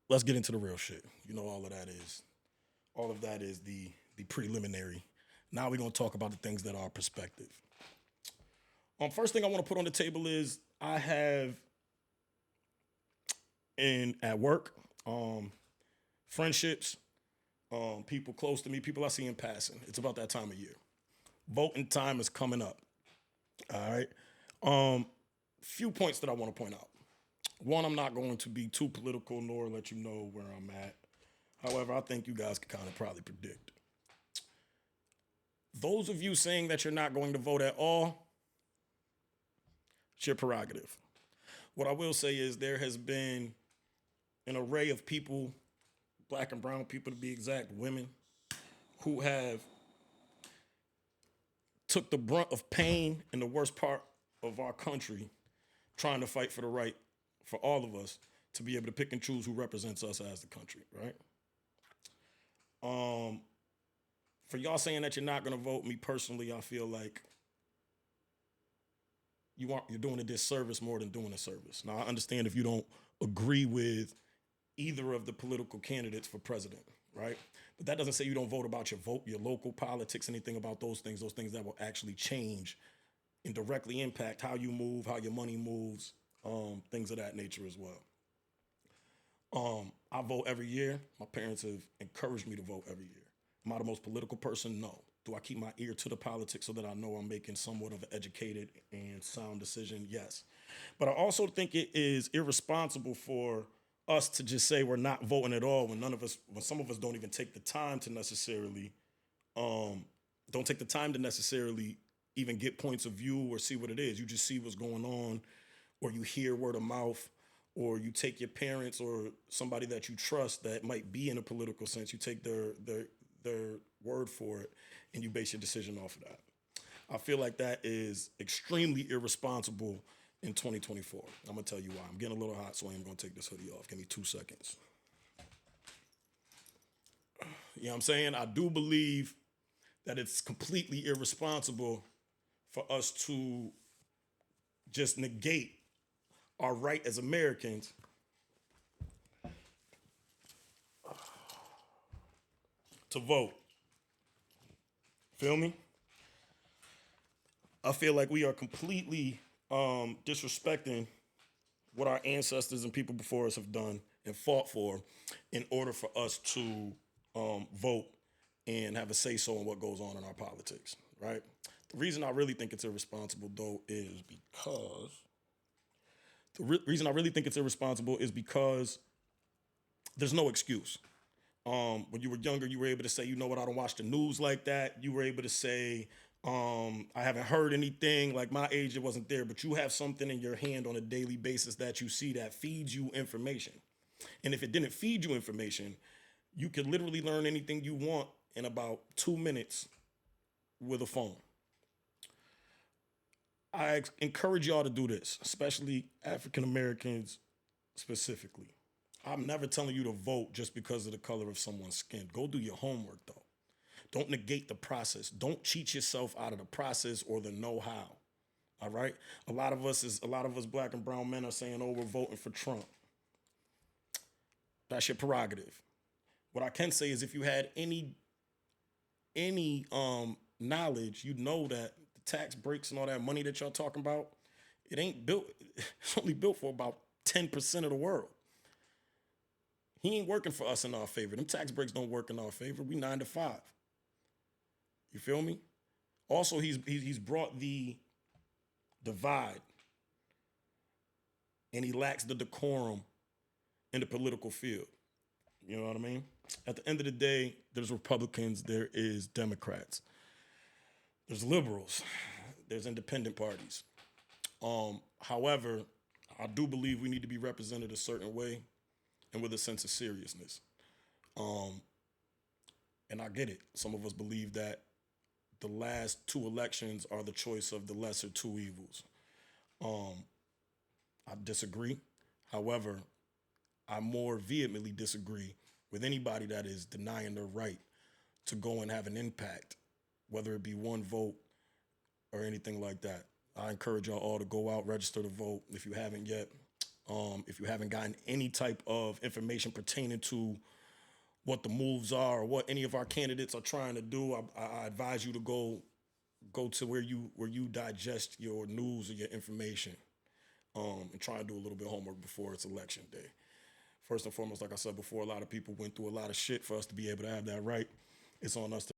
let's get into the real shit. You know, all of that is the preliminary. Now we're gonna talk about the things that are perspective. First thing I want to put on the table is I have in at work, friendships, people close to me, people I see in passing. It's about that time of year. Voting time is coming up. All right. Few points that I want to point out. One, I'm not going to be too political nor let you know where I'm at. However, I think you guys can kind of probably predict. Those of you saying that you're not going to vote at all, it's your prerogative. What I will say is there has been an array of people, black and brown people to be exact, women, who have took the brunt of pain in the worst part of our country trying to fight for the right for all of us to be able to pick and choose who represents us as the country, right? Um, for y'all saying that you're not gonna vote, me personally, I feel like you're doing a disservice more than doing a service. Now I understand if you don't agree with either of the political candidates for president, right? But that doesn't say you don't vote about your vote, your local politics, anything about those things that will actually change and directly impact how you move, how your money moves, things of that nature as well. I vote every year. My parents have encouraged me to vote every year. Am I the most political person? No. Do I keep my ear to the politics so that I know I'm making somewhat of an educated and sound decision? Yes. But I also think it is irresponsible for us to just say we're not voting at all when when some of us don't even take the time to necessarily, um, don't take the time to necessarily even get points of view or see what it is. You just see what's going on, or you hear word of mouth, or you take your parents or somebody that you trust that might be in a political sense. You take their word for it, and you base your decision off of that. I feel like that is extremely irresponsible in 2024. I'm gonna tell you why. I'm getting a little hot, so I'm gonna take this hoodie off. Give me 2 seconds. You know what I'm saying? I do believe that it's completely irresponsible for us to just negate our right as Americans to vote. Feel me? I feel like we are completely disrespecting what our ancestors and people before us have done and fought for in order for us to vote and have a say so in what goes on in our politics, right? The reason I really think it's irresponsible, though, is because reason I really think it's irresponsible is because there's no excuse. When you were younger, you were able to say, you know what, I don't watch the news like that. You were able to say, I haven't heard anything. Like my age, it wasn't there, but you have something in your hand on a daily basis that you see that feeds you information. And if it didn't feed you information, you could literally learn anything you want in about 2 minutes with a phone. I encourage y'all to do this, especially African Americans specifically. I'm never telling you to vote just because of the color of someone's skin. Go do your homework though. Don't negate the process. Don't cheat yourself out of the process or the know-how. All right? A lot of us black and brown men are saying, "Oh, we're voting for Trump." That's your prerogative. What I can say is if you had any knowledge, you know that the tax breaks and all that money that y'all talking about, it ain't built it's only built for about 10% of the world. He ain't working for us in our favor. Them tax breaks don't work in our favor. We 9 to 5. You feel me? Also, he's brought the divide, and he lacks the decorum in the political field. You know what I mean? At the end of the day, there's Republicans, there is Democrats, there's liberals, there's independent parties. However, I do believe we need to be represented a certain way and with a sense of seriousness. Um, and I get it. Some of us believe that the last two elections are the choice of the lesser two evils. Um, I disagree. However, I more vehemently disagree with anybody that is denying their right to go and have an impact, whether it be one vote or anything like that. I encourage y'all all to go out, register to vote if you haven't yet. If you haven't gotten any type of information pertaining to what the moves are or what any of our candidates are trying to do, I advise you to go to where you digest your news or your information, and try and do a little bit of homework before it's election day. First and foremost, like I said before, a lot of people went through a lot of shit for us to be able to have that right. It's on us to